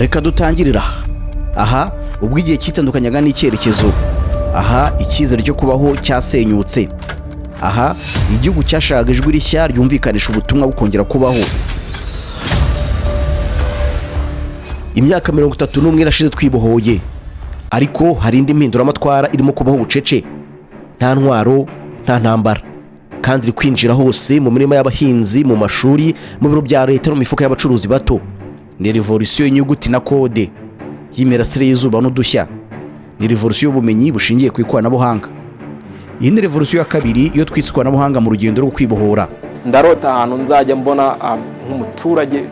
reka dutangirira aha ubwo igihe kitandukanyaga n'icyerekezo, aha icyizere cyo kubaho cyasenyutse, aha igihugu cyashakaga ijwi rishya ryumvikanisha ubutumwa bukongera kubaho. Imyaka 31 irashize twibohoye, ariko hari indi mpinduramatwara irimo kubaho bucece, nta ntwaro nta ntambara, kandi iri kwinjira hose mu mirima y'abahinzi, mu mashuri, mu biro bya leta no mu mifuka y'abacuruzi bato. Ni revolution y'inyuguti na kode, y'imirasire y'izuba n'udushya. Ni revolution y'ubumenyi bushingiye ku ikoranabuhanga. Iyi ni revolution ya kabiri iyo twise ikoranabuhanga mu rugendo rwo kwibohora. Ndarota ahantu nzajya mbona nk'umuturage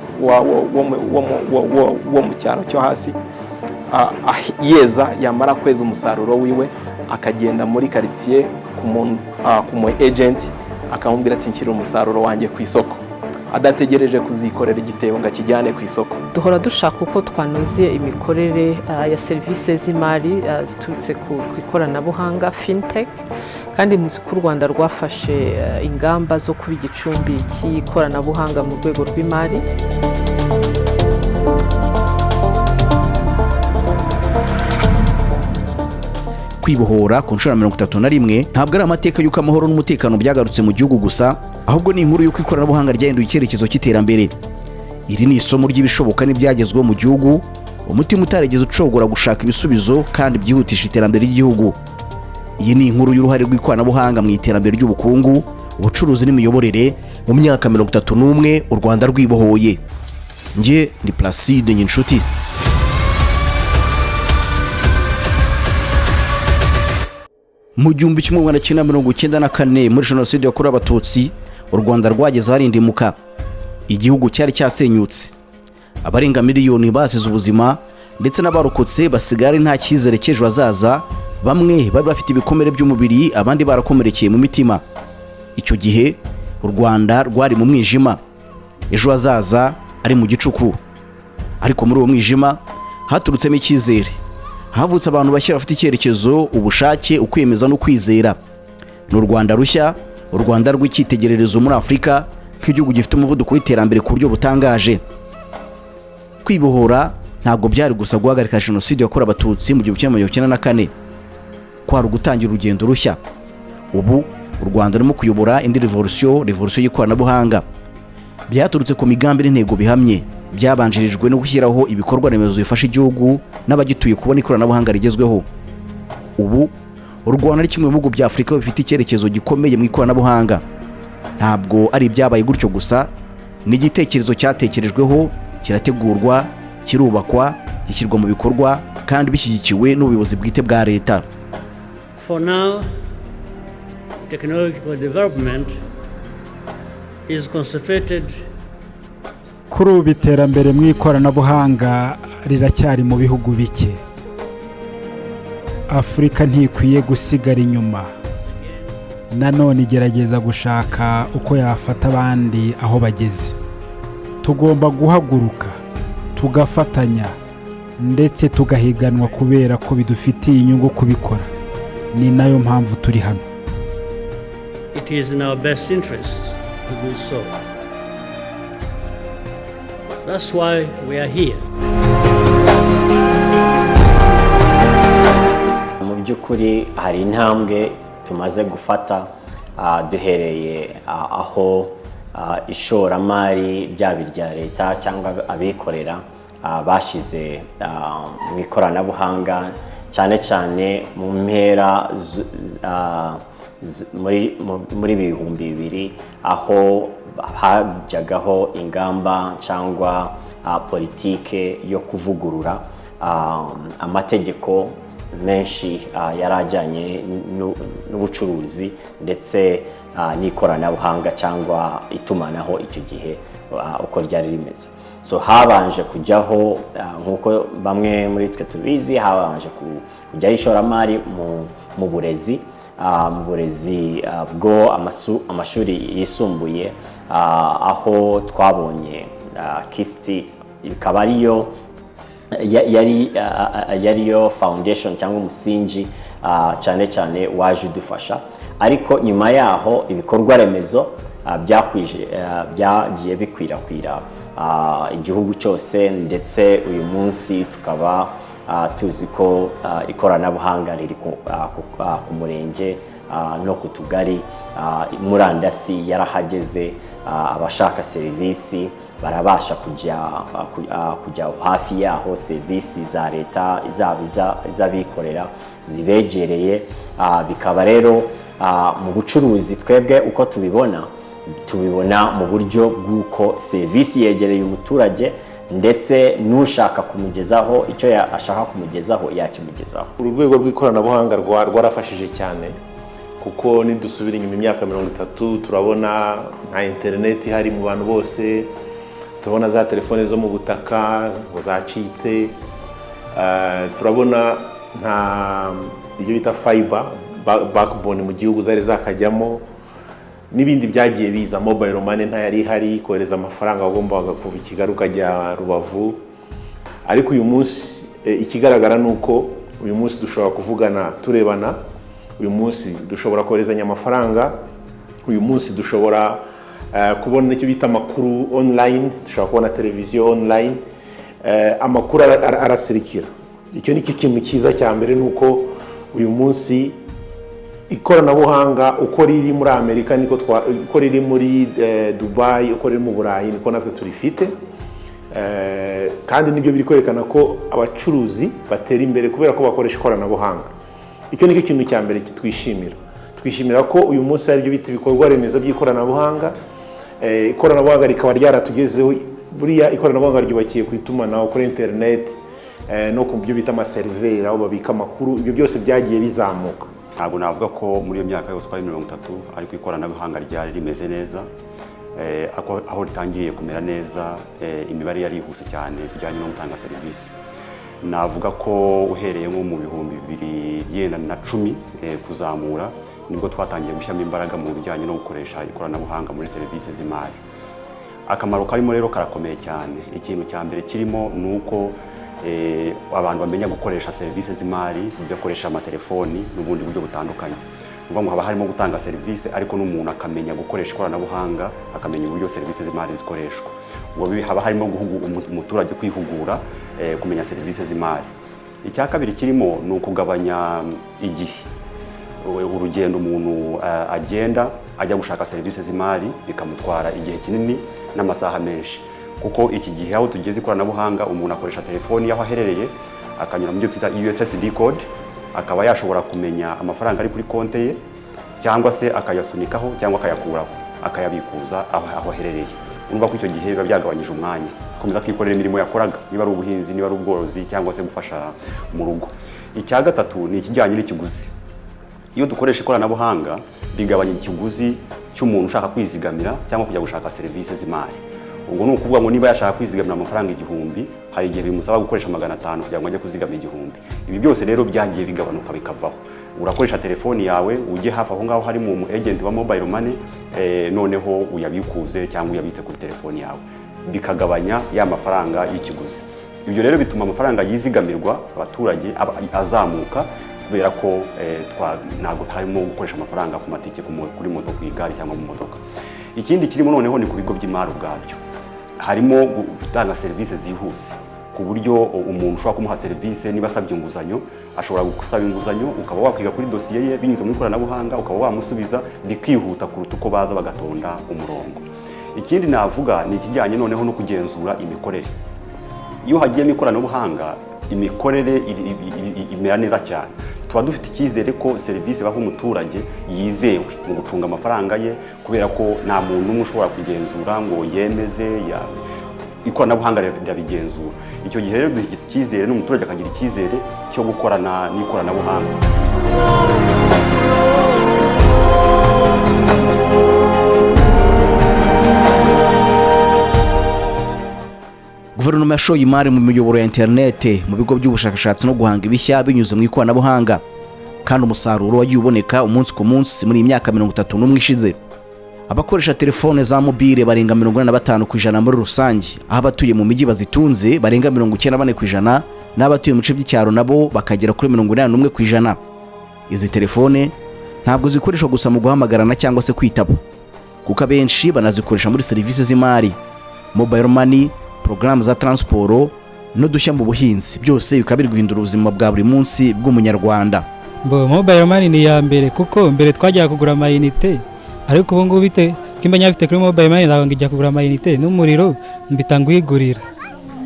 wo mu cyaro cyo hasi yeza yamara kweza umusaruro wiwe akagenda muri quartier ku mu agent akamubwira ati nshyira umusaruro wanjye ku isoko, adategereje kuzikorera igitebo ngo akijyane ku isoko. Duhora dushaka uko twanoze imikorere ya serivisi z'imari ziturutse ku ikoranabuhanga fintech, kandi muzi ko u Rwanda rwafashe ingamba zo kuba igicumbi cy'ikoranabuhanga mu rwego rw'imari. Kwibohora ku nshuro 31 ntabwo ari amateka y'uko amahoro n'umutekano byagarutse mu gihugu gusa, ahubwo ni inkuru y'uko ikoranabuhanga ryahinduye icyerekezo cy'iterambere. Iri ni isomo ry'ibishoboka n'ibyagezweho mu gihugu, umutima utarigeze ucogora gushaka ibisubizo kandi byihutisha iterambere ry'igihugu. Iyi ni inkuru y'uruhare rw'ikoranabuhanga mu iterambere ry'ubukungu, ubucuruzi n'imiyoborere mu myaka 31 u Rwanda rwibohoye. Nge ni Placide Nyinshuti. Mu 1994 muri jenoside yakorewe Abatutsi, u Rwanda rwageze harindimuka. Igihugu cyari cyasenyutse, abarenga miliyoni basize ubuzima, ndetse n'abarokotse basigara nta cyizere cy'ejo hazaza. Bamwe bari bafite ibikomere by'umubiri, abandi barakomerekeye mu mitima. Icyo gihe u Rwanda rwari mu mwijima, ejo hazaza ari mu gicuku. Ariko muri uwo mwijima haturutsemo icyizere, havutse abantu bashya bafite icyerekezo, ubushake, ukwemeza no kwizera. Ni u Rwanda rushya, u Rwanda rw'icyitegererezo muri Afurika, nk'igihugu gifite umuvuduko w'iterambere ku buryo butangaje. Kwibohora ntabwo byari gusa guhagarika jenoside yakorewe Abatutsi mu 1994, kwari gutangira urugendo rushya. Ubu u Rwanda rurimo kuyobora indi revolution y'ikoranabuhanga. Byaturutse ku migambi n'intego bihamye, byabanjirijwe no gushyiraho ibikorwa remezo bifasha igihugu n'abagituye kubona ikoranabuhanga rigezweho. Ubu u Rwanda ari kimwe mu bihugu bya Afurika bifite icyerekezo gikomeye mu ikoranabuhanga. Ntabwo ari ibyabaye gutyo gusa, ni igitekerezo cyatekerejweho, kirategurwa, kirubakwa, gishyirwa mu bikorwa, kandi bishyigikiwe n'ubuyobozi bwite bwa leta. For now, technological development is concentrated. Kuri ubu iterambere mu ikoranabuhanga riracyari mu bihugu bike. Afurika ntikwiye gusigara inyuma, nanone igerageza gushaka uko yafata abandi aho bageze. Tugomba guhaguruka, tugafatanya, ndetse tugahiganwa kubera ko bidufitiye inyungu kubikora. Ni nayo mpamvu turi hano. It is in our best interest to do so. That's why we are here. Mu by'ukuri hari intambwe tumaze gufata, duhereye aho ishoramari ryaba irya leta cyangwa abikorera bashize mu ikoranabuhanga, cyane cyane mu mpera muri 2000, aho hajyagaho ingamba cyangwa politike yo kuvugurura amategeko menshi yarajyanye n'ubucuruzi ndetse n'ikoranabuhanga cyangwa itumanaho icyo gihe uko ryari rimeze. So habanje kujyaho nkuko bamwe muri twe tubizi, habanje kujyaho ishoramari mu burezi, bwo amashuri yisumbuye, aho twabonye KIST ikaba ariyo yariyo foundation cyangwa umusingi cyane cyane waje udufasha. Ariko nyuma yaho ibikorwa remezo byagiye bikwirakwira igihugu cyose, ndetse uyu munsi tukaba tuzi ko ikoranabuhanga riri ku murenge no ku tugari. Murandasi yarahageze, abashaka serivisi barabasha kujya hafi yaho. Serivisi za leta iz'abikorera zibegereye, bikaba rero mu bucuruzi twebwe uko tubibona mu buryo bw'uko serivisi yegereye umuturage, ndetse n'ushaka kumugezaho icyo ashaka kumugezaho yakimugezaho. Uru rwego rw'ikoranabuhanga rwarafashije cyane, kuko nidusubira inyuma imyaka 30 turabona nta interineti ihari mu bantu bose, turabona za telefone zo mu butaka ngo zacitse, turabona nta ibyo bita fiber backbone mu gihugu zari zakajyamo, n'ibindi byagiye biza. Mobile money nta yari ihari, kohereza amafaranga wagombaga kuva i Kigali ukajya Rubavu. Ariko uyu munsi ikigaragara nuko uyu munsi dushobora kuvugana turebana, uyu munsi dushobora koherezanya amafaranga, uyu munsi dushobora kubona icyo bita amakuru online, dushobora kubona televiziyo online, amakuru arasirikira. Icyo ni ikintu cyiza cya mbere, nuko uyu munsi ikoranabuhanga uko riri muri Amerika niko uko riri muri Dubai, uko riri mu Burayi niko natwe turifite, kandi nibyo biri kwerekana ko abacuruzi batera imbere kubera ko bakoresha ikoranabuhanga. Icyo ni ikintu cya mbere twishimira ko uyu munsi hari ibyo bita ibikorwa remezo by'ikoranabuhanga. Ikoranabuhanga rikaba ryaratugezeho. Buriya ikoranabuhanga ryubakiye ku itumanaho, kuri internet, no ku byo bita amaseriveri aho babika amakuru. Ibyo byose byagiye bizamuka. Ntabwo navuga ko muri iyo myaka yose twari 30 ariko ikoranabuhanga ryari rimeze neza, aho ritangiriye kumera neza, imibare yari ihuse cyane bijyanye no gutanga serivisi. Navuga ko uhereye nko mu 2010 kuzamura nibwo twatangiye gushyiramo imbaraga mu bijyanye no gukoresha ikoranabuhanga muri serivisi z'imari. Akamaro karimo rero karakomeye cyane. Ikintu cya mbere kirimo nuko abantu bamenya gukoresha serivisi z'imari, bakoresha amatelefoni n'ubundi buryo butandukanye. Ngo haba harimo gutanga serivisi, ariko n'umuntu akamenya gukoresha ikoranabuhanga, akamenya uburyo serivisi z'imari zikoreshwa. Ngo haba harimo umuturage kwihugura kumenya serivisi z'imari. Icya kabiri kirimo ni ukugabanya igihe, urugendo umuntu agenda ajya gushaka serivisi z'imari bikamutwara igihe kinini n'amasaha menshi. Kuko iki gihe aho tugeze ikoranabuhanga, umuntu akoresha telefoni yaho aherereye, akanyura mu byo twita USSD code, akaba yashobora kumenya amafaranga ari kuri konte ye, cyangwa se akayasunikaho cyangwa akayakuraho, akayabikuza aho aherereye. Urumva ko icyo gihe biba byagabanyije umwanya, komeza kwikorera imirimo yakoraga, niba ari ubuhinzi, niba ari ubworozi, cyangwa se gufasha mu rugo. Icya gatatu ni ikijyanye n'ikiguzi. Iyo dukoresha ikoranabuhanga bigabanya ikiguzi cy'umuntu ushaka kwizigamira cyangwa kujya gushaka serivisi z'imari. Ubwo ni ukuvuga ngo niba yashaka kwizigamira amafaranga 1000, hari igihe bimusaba gukoresha 500 kugira ngo ajye kuzigamira 1000. Ibi byose rero byagiye bigabanuka bikavaho. Urakoresha telefoni yawe, ujye hafi aho ngaho hari mu agent wa mobile money, noneho uyabikuze cyangwa uyabitse kuri telefoni yawe, bikagabanya ya mafaranga y'ikiguzi. Ibyo rero bituma amafaranga yizigamirwa abaturage azamuka, kubera ko ntabwo harimo gukoresha amafaranga ku matike kuri moto, ku igare cyangwa mu modoka. Ikindi kirimo noneho ni ku bigo by'imari ubwabyo, harimo gutanga serivisi zihuse, ku buryo umuntu ushobora kumuha serivisi niba asabye inguzanyo, ashobora gusaba inguzanyo, ukaba wakwiga kuri dosiye ye binyuze mu ikoranabuhanga, ukaba wamusubiza bikihuta kuruta uko baza bagatonda umurongo. Ikindi navuga ni ikijyanye noneho no kugenzura imikorere. Iyo hagiyemo ikoranabuhanga, imikorere imera neza cyane. Tuba dufite icyizere ko serivisi baha umuturage yizewe mu gucunga amafaranga ye, kubera ko nta muntu umwe ushobora kugenzura ngo yemeze, ikoranabuhanga rirabigenzura. Icyo gihe rero duha icyizere n'umuturage akagira icyizere cyo gukorana n'ikoranabuhanga. Guverinoma yashoye imari mu miyoboro ya interinete, mu bigo by'ubushakashatsi no guhanga ibishya binyuze mu ikoranabuhanga, kandi umusaruro wagiye uboneka umunsi ku munsi muri iyi myaka 31 ishize. Abakoresha telefone za mobile barenga 45% muri rusange, aho abatuye mu mijyi bazitunze barenga 94%, n'abatuye mu bice by'icyaro nabo bakagera kuri 81%. Izi telefone ntabwo zikoreshwa gusa mu guhamagarana cyangwa se kwitaba, kuko abenshi banazikoresha muri serivisi z'imari. mobile money, porogaramu za transport n'udushya mu buhinzi, byose bikaba biri guhindura ubuzima bwa buri munsi bw'umunyarwanda. Mobile money ni ya mbere kuko mbere twajyaga kugura amayinite, ariko ubu ngubu bite kimba nyafite kuri mobile money nawe ngijya kugura amayinite n'umuriro mbitangwigurira.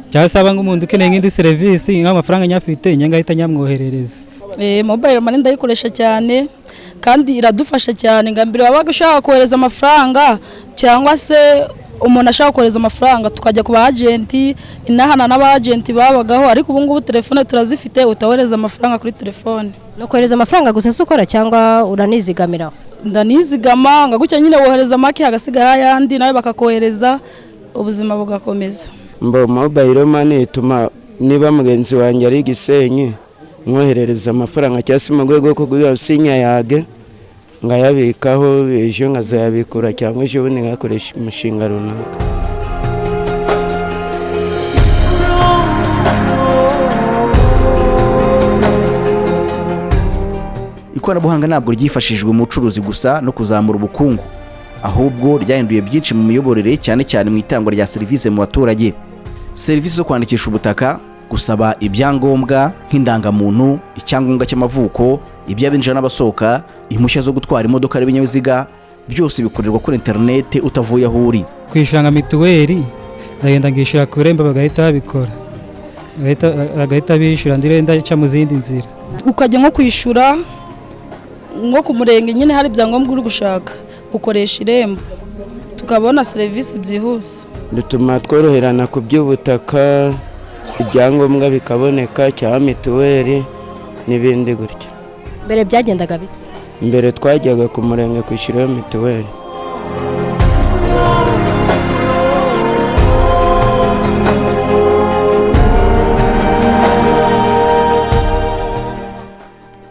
Cyasaba ngo umuntu ukeneye nk'indi serivisi nk'amafaranga nyafite nyanga ahita nyamwoherereza. Mobile money ndayikoresha cyane kandi iradufasha cyane. Ngambire wabaga ushaka kohereza amafaranga cyangwa se umuntu ashaka kohereza amafaranga tukajya ku ba agenti, inahana n'aba agenti babagaho, ariko ubu ngubu telefone turazifite, utawohereza amafaranga kuri telefone. No kohereza amafaranga gusa sukora cyangwa uranizigamira? Ndanizigama ngagucya nyine wohereza make hagasigara ayandi nawe bakakohereza, ubuzima bugakomeza. Mobile money ituma niba mugenzi wanjye ari Gisenyi mwoherereza amafaranga cyase mu rwego rwo kugura sinya yage ngayabikaho ejo nkazayabikura cyangwa ejo bundi ngakoresha umushinga runaka. Ikoranabuhanga ntabwo ryifashishijwe mu bucuruzi gusa no kuzamura ubukungu, ahubwo ryahinduye byinshi mu miyoborere, cyane cyane mu itangwa rya serivisi mu baturage. Serivisi zo kwandikisha ubutaka, gusaba ibyangombwa nk'indangamuntu, icyangombwa cy'amavuko, iby'abinjira n'abasohoka, impushya zo gutwara imodoka n'ibinyabiziga, byose bikorerwa kuri internet utavuye aho uri. Kwishanga mituweli ndagenda ngishira ku Irembo bagahita babikora, bagahita bishura ndirenda cya mu zindi nzira. Ukajya nko kwishura nko ku murenge nyine hari ibyangombwa uri gushaka ukoresha Irembo tukabona serivisi byihuse. Dutuma tworoherana ku by'ubutaka, ibyangombwa bikaboneka, cya mituweli n'ibindi gutyo. Mbere byagendaga bite? Mbere twajyaga ku murenge kwishyura mituweli.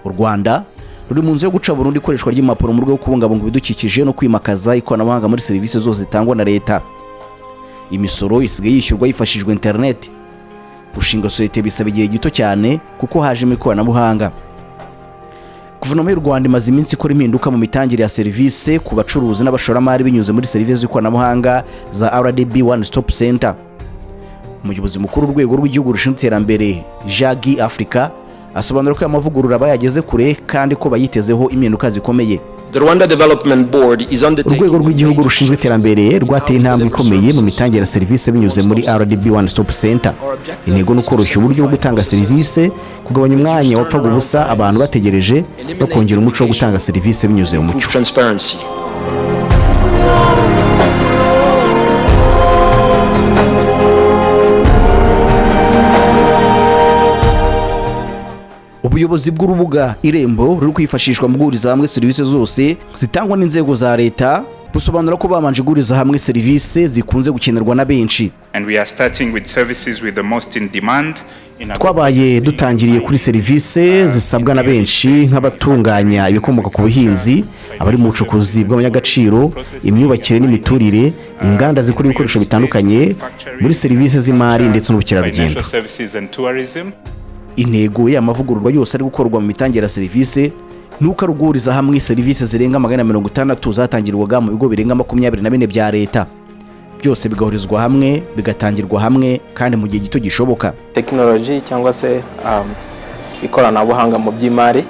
U Rwanda ruri mu nzu yo guca burundu ikoreshwa ry'impapuro mu rwego rwo kubungabunga ibidukikije no kwimakaza ikoranabuhanga muri serivisi zose zitangwa na leta. Imisoro isigaye yishyurwa hifashishijwe internet. Gushinga sosiyete bisaba igihe gito cyane kuko hajemo ikoranabuhanga. Guverinoma y'u Rwanda imaze iminsi ikora impinduka mu mitangire ya serivisi ku bacuruzi n'abashoramari binyuze muri serivisi z'ikoranabuhanga za RDB One Stop Center. Umuyobozi mukuru w'urwego rw'igihugu rushinzwe iterambere Jagi Africa asobanura ko amavugurura bayageze kure kandi ko bayitezeho impinduka zikomeye. Urwego rw'igihugu rushinzwe iterambere rwateye intambwe ikomeye mu mitangire ya serivisi binyuze muri RDB One Stop Center. Intego ni ukoroshya uburyo bwo gutanga serivisi, kugabanya umwanya wapfaga ubusa abantu bategereje no kongera umuco wo gutanga serivisi binyuze mu mucyo. Ubuyobozi bw'urubuga Irembo ruri kwifashishwa mu guhuriza hamwe serivisi zose zitangwa n'inzego za leta, busobanura ko babanje guhuriza hamwe serivisi zikunze gukenerwa na benshi. Twabaye dutangiriye kuri serivisi zisabwa na benshi nk'abatunganya ibikomoka ku buhinzi, abari mu bucukuzi bw'abanyagaciro, imyubakire n'imiturire, inganda zikora ibikoresho bitandukanye, muri serivisi z'imari ndetse n'ubukerarugendo. Intego y'amavugururwa yose ari gukorwa mu mitangire ya serivisi nuko aruguriza hamwe serivisi zirenga 160 zatangirwaga mu bigo birenga 24 bya leta. Byose bigahurizwa hamwe, bigatangirwa hamwe kandi mu gihe gito gishoboka. Technology cyangwa se ikoranabuhanga mu by'imari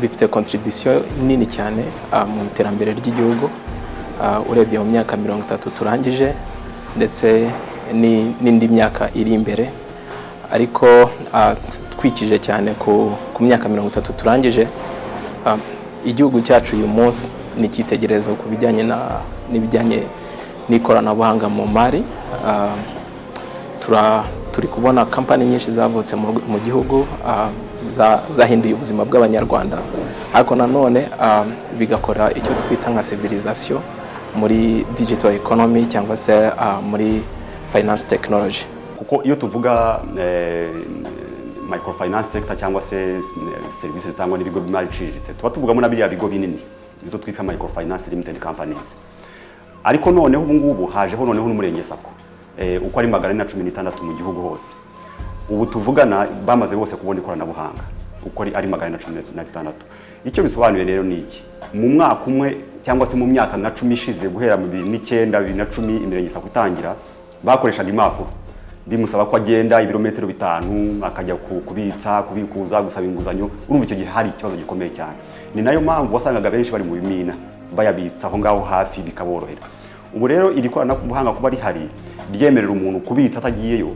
bifite contribution nini cyane mu iterambere ry'igihugu. Urebye mu myaka 30 turangije ndetse n'indi myaka iri imbere, ariko twikije cyane ku myaka 30 turangije, igihugu cyacu uyu munsi ni icyitegererezo ku bijyanye n'ikoranabuhanga mu mari. Turi kubona kampani nyinshi zavutse mu gihugu zahinduye ubuzima bw'abanyarwanda, ariko nanone bigakora icyo twita nka civilisation muri digital economy cyangwa se muri finance technology. Kuko iyo tuvuga microfinance sector cyangwa se services zitangwa n'ibigo by'imari iciriritse, tuba tuvugamo na biriya bigo binini izo twita microfinance limited companies. Ariko noneho ubu ngubu hajeho noneho n'umurenge sako uko ari 416 mu gihugu hose. Ubu tuvugana bamaze bose kubona ikoranabuhanga uko ari 416. Icyo bisobanuye rero ni iki? Mu mwaka umwe cyangwa se mu myaka nka 10 ishize guhera mu 2009 2010 imirenge isa kutangira bakoreshaga impapuro bimusaba ko agenda ibirometero 5 akajya kubitsa kubikuza gusaba inguzanyo urumva icyo gihe hari ikibazo gikomeye cyane ni nayo mpamvu wasangaga benshi bari mu bimina bayabitsa aho ngaho hafi bikaborohera ubu rero iri koranabuhanga kuba rihari ryemerera umuntu kubitsa atagiyeyo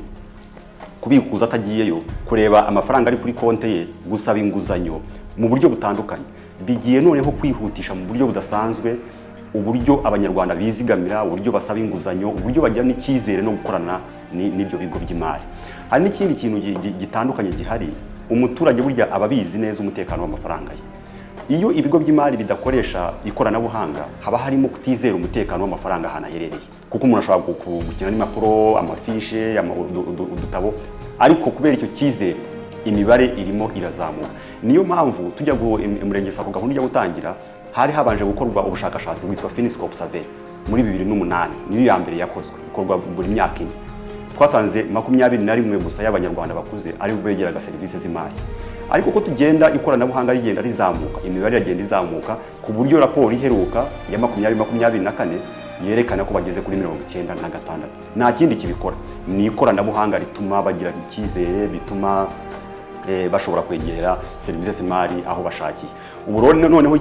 kubikuza atagiyeyo kureba amafaranga ari kuri konte ye gusaba inguzanyo mu buryo butandukanye bigiye noneho kwihutisha mu buryo budasanzwe uburyo abanyarwanda bizigamira uburyo basaba inguzanyo uburyo bagira n'icyizere no gukorana n'ibyo bigo by'imari hari n'ikindi kintu gitandukanye gihari umuturage burya ababizi neza umutekano w'amafaranga ye iyo ibigo by'imari bidakoresha ikoranabuhanga haba harimo kutizera umutekano w'amafaranga ahantu aherereye kuko umuntu ashobora gukina n'impapuro amafishe udutabo ariko kubera icyo cyizere imibare irimo irazamuka niyo mpamvu tujya umurenge sako gahunda ijya gutangira hari habanje gukorwa ubushakashatsi bwitwa Finiscope Survey muri 2008 niyo ya mbere yakozwe ikorwa buri myaka ine twasanze 21 gusa y'abanyarwanda bakuze ari begeraga serivisi z'imari ariko ko tugenda ikoranabuhanga rigenda rizamuka imibare yagenda izamuka ku buryo raporo iheruka ya 2024 yerekana ko bageze kuri 96 nta kindi kibikora ni ikoranabuhanga rituma bagira icyizere bituma bashobora kwegera serivisi z'imari aho bashakiye ubu noneho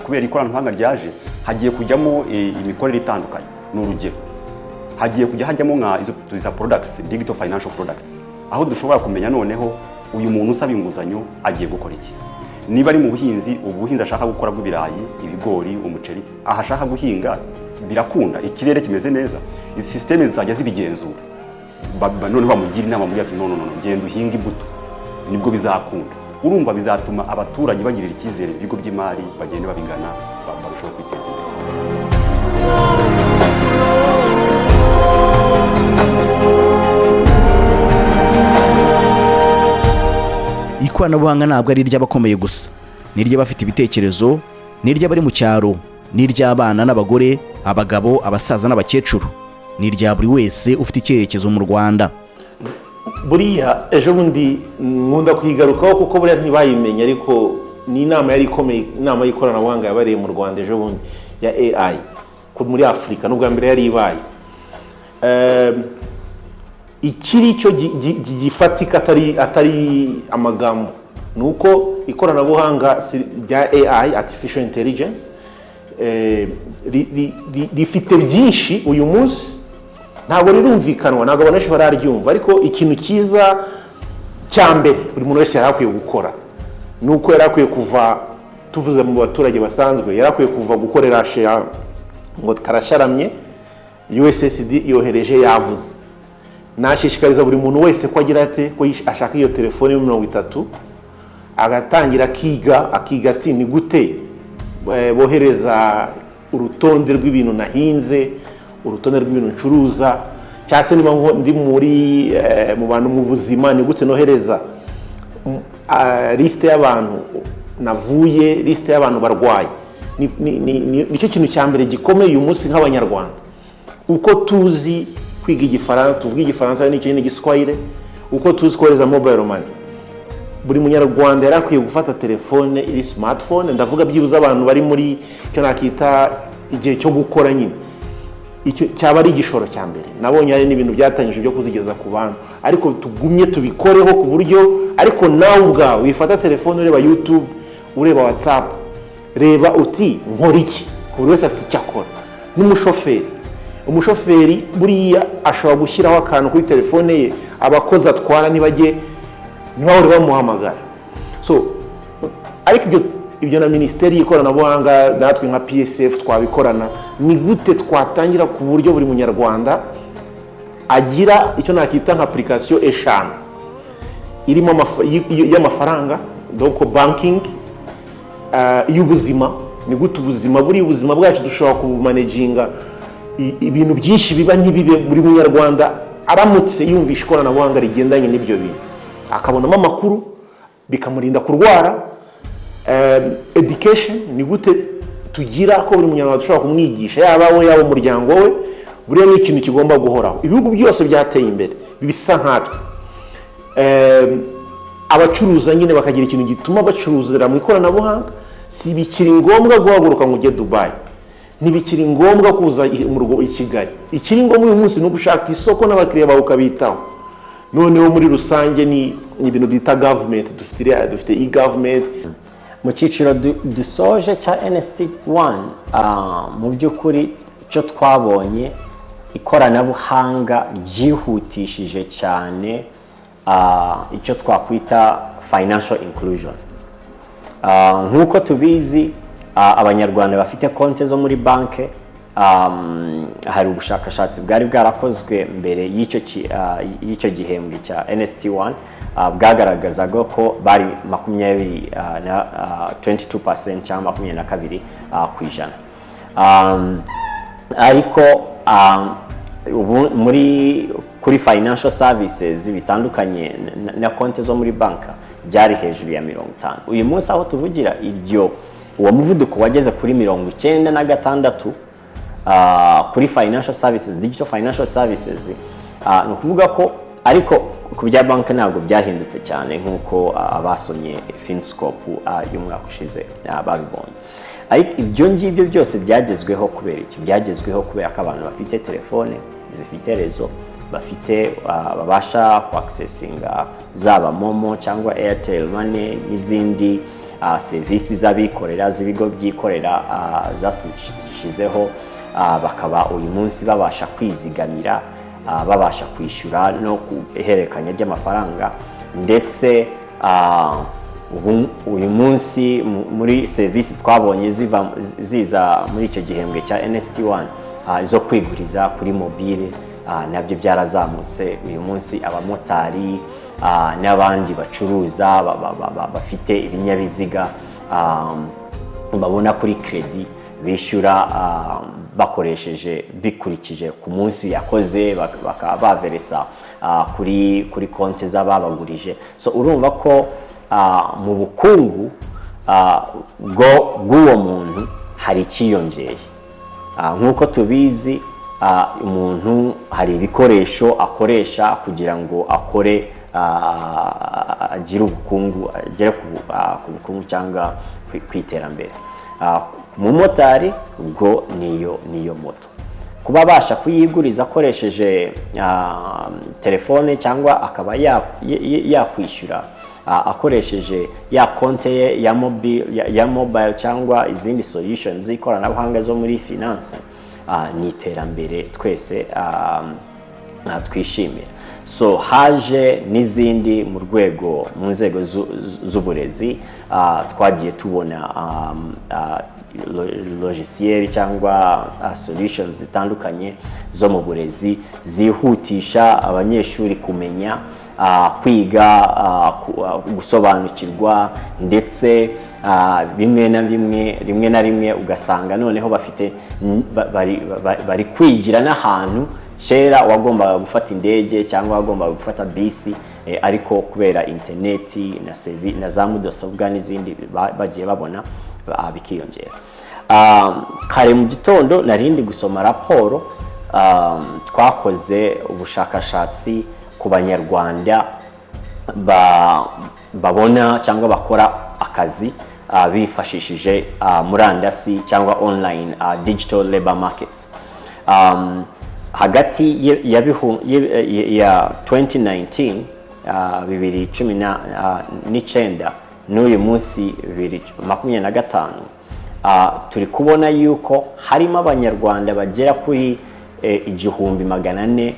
kubera ikoranabuhanga ryaje hagiye kujyamo imikorere itandukanye n'urugero hagiye kujya hajyamo nka izo tuzita products digital financial products aho dushobora kumenya noneho uyu muntu usaba inguzanyo agiye gukora iki niba ari mu buhinzi ubuhinzi ashaka gukora bw'ibirayi ibigori umuceri aha ashaka guhinga birakunda ikirere kimeze neza izi systeme zizajya zibigenzura noneho bamugira inama muri ati no genda uhinga imbuto nibwo bizakunda urumva bizatuma abaturage bagirira icyizere ibigo by'imari bagende babigana barushaho kwiteza imbere ikoranabuhanga ntabwo ari iry'abakomeye gusa ni iry'abafite ibitekerezo ni iry'abari mu cyaro ni iry'abana n'abagore abagabo abasaza n'abakecuru ni irya buri wese ufite icyerekezo mu Rwanda buriya ejo bundi nkunda kwigarukaho kuko buriya ntibayimenye ariko ni inama yari ikomeye inama y'ikoranabuhanga yabareye mu Rwanda ejo bundi ya AI muri Afurika n'ubwa mbere yari ibaye ikiri cyo gifatika atari amagambo nuko ikoranabuhanga rya AI artificial intelligence rifite byinshi uyu munsi ntabwo rirumvikanwa ntabwo abaneshi bararyumva ariko ikintu cyiza cya mbere buri muntu wese yarakwiye gukora nuko yarakwiye kuva tuvuze mu baturage basanzwe yarakwiye kuva gukorera share ngo karasharamye USSD yohereje yavuze nashishikariza buri muntu wese ko agira ate ko ashaka iyo telefone ya 30 agatangira akiga ati ni gute bohereza urutonde rw'ibintu nahinze urutonde rw'ibintu ncuruza cyase niba ndi muri mu bantu mu buzima ni gute nohereza liste y'abantu navuye liste y'abantu barwaye nicyo kintu cya mbere gikomeye uyu munsi nk'abanyarwanda uko tuzi kwiga igifaransa tuvuga igifaransa n'ikindi giswahili uko tuzi kohereza mobile money buri munyarwanda yarakwiye gufata telefone iri smartphone ndavuga byibuza abantu bari muri cyo nakita igihe cyo gukora nyine icyo cyaba ari igishoro cya mbere nabonye hari n'ibintu byatangije byo kuzigeza ku bantu ariko tugumye tubikoreho ku buryo ariko nawe ubwawe wifata telefone ureba YouTube ureba WhatsApp reba uti nkora iki ku buri wese afite icyo akora umushoferi buriya ashobora gushyiraho akantu kuri telefone ye abakozi atwara ntibajye ntibahore bamuhamagara so ariko ibyo na minisiteri y'ikoranabuhanga natwe nka PSF twabikorana ni gute twatangira ku buryo buri munyarwanda agira icyo nakita nka application eshanu irimo y'amafaranga donc banking y'ubuzima ni gute ubuzima buri ubuzima bwacu dushobora kubumanaginga ibintu byinshi biba ntibibe buri munyarwanda aramutse yumvisha ikoranabuhanga rigendanye n'ibyo bintu akabonamo amakuru bikamurinda kurwara education ni gute tugira ko buri munyarwanda dushobora kumwigisha yaba we yaba umuryango we buriya ni ikintu kigomba guhoraho ibihugu byose byateye imbere bisa nkatwe abacuruza nyine bakagira ikintu gituma bacuruzira mu ikoranabuhanga si bikiri ngombwa guhaguruka ngo ujye Dubai ntibikiri ngombwa kuza mu rugo i Kigali. Ikiri ngombwa uyu munsi no gushaka isoko n'abakiriya bawe ukabitaho. Noneho muri rusange ni ibintu bita government, dufite e-government. Mu cyiciro dusoje cya NST1 mu by'ukuri cyo twabonye ikoranabuhanga ryihutishije cyane icyo twakwita financial inclusion. Nk'uko tubizi abanyarwanda bafite konti zo muri banki, hari ubushakashatsi bwari bwarakozwe mbere y'icyo gihembwe cya NST1 bwagaragazaga ko bari 22% cyangwa 22%. Ariko ubu kuri financial services bitandukanye na konti zo muri banka byari hejuru ya 50. Uyu munsi aho tuvugira uwo muvuduko wageze kuri 96 kuri financial services, digital financial services. Ni ukuvuga ko ariko ku bya banki ntabwo byahindutse cyane nk'uko abasomye Finscope y'umwaka ushize babibonye. Ariko ibyo ngibyo byose byagezweho kubera iki? Byagezweho kubera ko abantu bafite telefone zifite rezo, bafite babasha kuaccessinga zaba Momo cyangwa Airtel Money n'izindi serivisi z'abikorera z'ibigo byikorera zashizeho, bakaba uyu munsi babasha kwizigamira, babasha kwishyura no kuhererekanya ry'amafaranga. Ndetse uyu munsi muri serivisi twabonye ziza muri icyo gihembwe cya NST1 zo kwiguriza kuri mobile nabyo byarazamutse. Uyu munsi abamotari n'abandi bacuruza bafite ibinyabiziga babona kuri credit bishyura bakoresheje bikurikije ku munsi yakoze, bakaba baveresa kuri konti z'ababagurije. So urumva ko mu bukungu bw'uwo muntu hari ikiyongeye. Nk'uko tubizi umuntu hari ibikoresho akoresha kugira ngo akore agire ubukungu, agere ku bukungu cyangwa ku iterambere. Umumotari ubwo niyo moto, kuba abasha kuyiguriza akoresheje telefone cyangwa akaba yakwishyura akoresheje ya konti ye ya mobile cyangwa izindi solutions z'ikoranabuhanga zo muri finance, ni iterambere twese twishimira. So haje n'izindi mu nzego z'uburezi, twagiye tubona logiciel cyangwa solutions zitandukanye zo mu burezi zihutisha abanyeshuri kumenya, kwiga, gusobanukirwa, ndetse rimwe na rimwe ugasanga noneho bari kwigira n'ahantu kera wagombaga gufata indege cyangwa wagombaga gufata bisi, ariko kubera interineti na za mudasobwa n'izindi bagiye babona bikiyongera. Kare mu gitondo narindi gusoma raporo twakoze ubushakashatsi ku banyarwanda babona cyangwa bakora akazi bifashishije murandasi cyangwa online digital labor markets. Hagati ya 2019 2019 n'uyu munsi 2025 turi kubona yuko harimo abanyarwanda bagera kuri 1460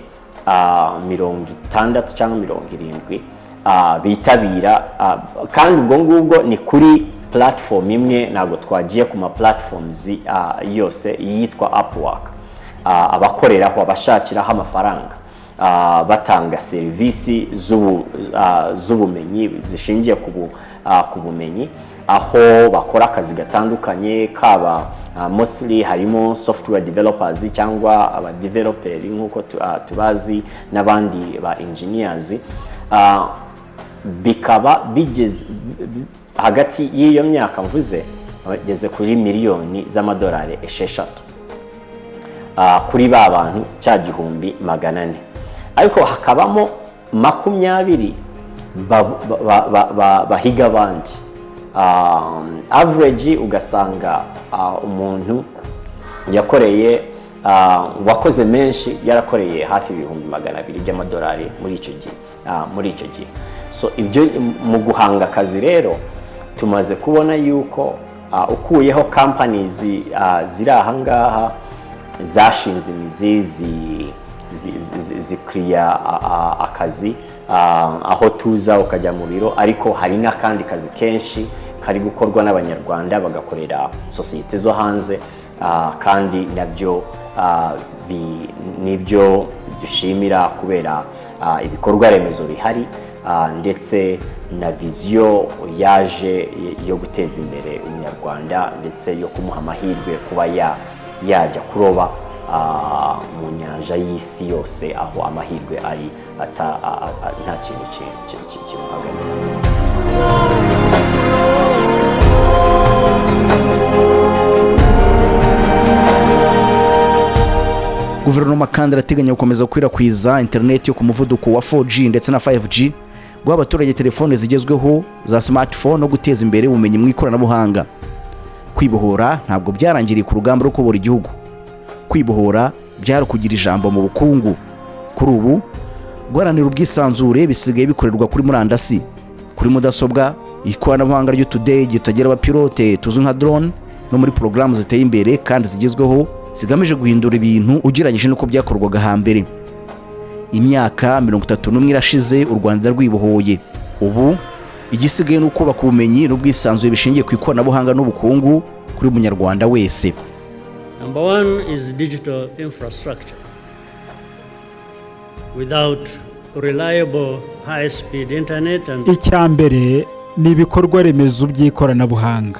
cyangwa 70 bitabira, kandi ubwo ngubwo ni kuri platform imwe, ntabwo twagiye ku ma platforms yose yitwa Upwork. Abakoreraho abashakiraho amafaranga, batanga serivisi z'ubumenyi zishingiye ku bumenyi, aho bakora akazi gatandukanye, kaba mostly harimo software developers cyangwa aba developer nk'uko tubazi, n'abandi ba engineers. Bikaba bigeze hagati y'iyo myaka mvuze bageze kuri miliyoni z'amadolari 6 kuri ba bantu cya 1,400. Ariko hakabamo 20 bahiga abandi. Average ugasanga umuntu yakoreye wakoze menshi, yarakoreye hafi ibihumbi 200 by'amadolari muri icyo gihe. So ibyo mu guhanga akazi rero tumaze kubona yuko ukuyeho companies ziri ahangaha zashinze imizi zikriya akazi aho tuza ukajya mu biro, ariko hari n'akandi kazi kenshi kari gukorwa n'abanyarwanda bagakorera sosiyete zo hanze, kandi nabyo nibyo dushimira kubera ibikorwa remezo bihari, ndetse na viziyo yaje yo guteza imbere umunyarwanda ndetse yo kumuha amahirwe kuba yajya kuroba mu nyanja y'isi yose aho amahirwe ari nta kintu kimuhagaritse. Guverinoma kandi irateganya gukomeza gukwirakwiza interineti yo ku muvuduko wa 4G ndetse na 5G, guha abaturage telefone zigezweho za smartphone no guteza imbere ubumenyi mu ikoranabuhanga. Kwibohora ntabwo byarangiriye ku rugamba rwo kubora igihugu. Kwibohora byari kugira ijambo mu bukungu. Kuri ubu guharanira ubwisanzure bisigaye bikorerwa kuri murandasi, kuri mudasobwa, ikoranabuhanga ry'utudege tutagira abapilote tuzwi nka drone, no muri porogaramu ziteye imbere kandi zigezweho zigamije guhindura ibintu ugereranyije n'uko byakorwaga hambere. Imyaka 31 irashize u Rwanda rwibohoye. Ubu igisigaye nuko kubaka ubumenyi n'ubwisanzure bishingiye ku ikoranabuhanga n'ubukungu kuri munyarwanda wese. Number one is digital infrastructure. Without reliable high-speed internet and icyambere ni ibikorwa remezo by'ikoranabuhanga.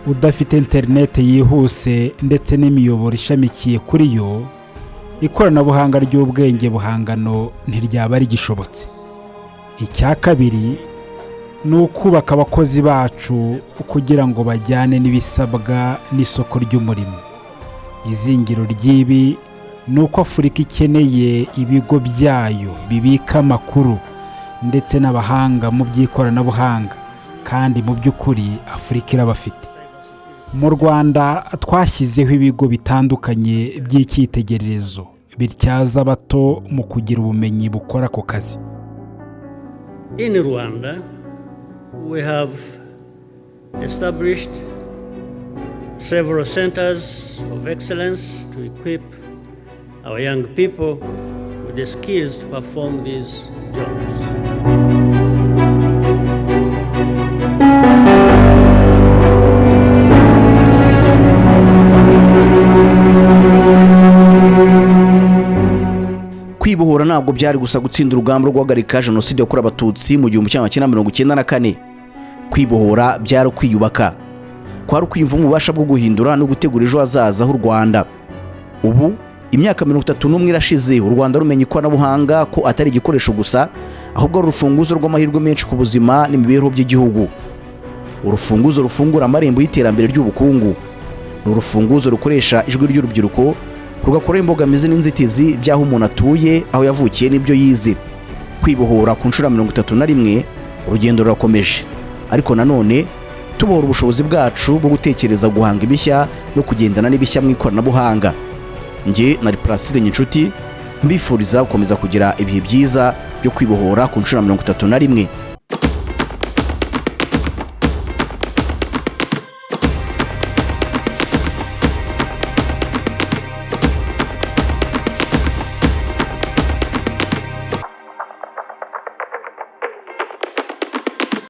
Udafite internet yihuse ndetse n'imiyoboro ishamikiye kuri yo, ikoranabuhanga ry'ubwenge buhangano ntiryaba rigishobotse. Icya kabiri ni ukubaka abakozi bacu kugira ngo bajyane n'ibisabwa n'isoko ry'umurimo. Izingiro ry'ibi ni uko Afurika ikeneye ibigo byayo bibika amakuru ndetse n'abahanga mu by'ikoranabuhanga, kandi mu by'ukuri Afurika irabafite. Mu Rwanda twashyizeho ibigo bitandukanye by'icyitegererezo bityaza abato mu kugira ubumenyi bukora ku kazi. In Rwanda, we have established several centers of excellence to equip our young people with the skills to perform these jobs. Kwibohora ntabwo byari gusa gutsinda urugamba rwo guhagarika jenoside yakorewe abatutsi mu 1994. Kwibohora byari kwiyubaka, kwari kwiyumva mu bubasha bwo guhindura no gutegura ejo hazaza h'u Rwanda. Ubu imyaka 31 irashize u Rwanda rumenye ikoranabuhanga ko atari igikoresho gusa, ahubwo ari urufunguzo rw'amahirwe menshi ku buzima n'imibereho by'igihugu. Urufunguzo rufungura amarembo y'iterambere ry'ubukungu. Ni urufunguzo rukoresha ijwi ry'urubyiruko rugakora imbogamizi n'inzitizi by'aho umuntu atuye, aho yavukiye n'ibyo yize. Kwibohora ku nshuro 31 urugendo rurakomeje, ariko nanone tubohora ubushobozi bwacu bwo gutekereza, guhanga ibishya no kugendana n'ibishya mu ikoranabuhanga. Nge nari Placide Nyinshuti, mbifuriza gukomeza kugira ibihe byiza byo kwibohora ku nshuro 31.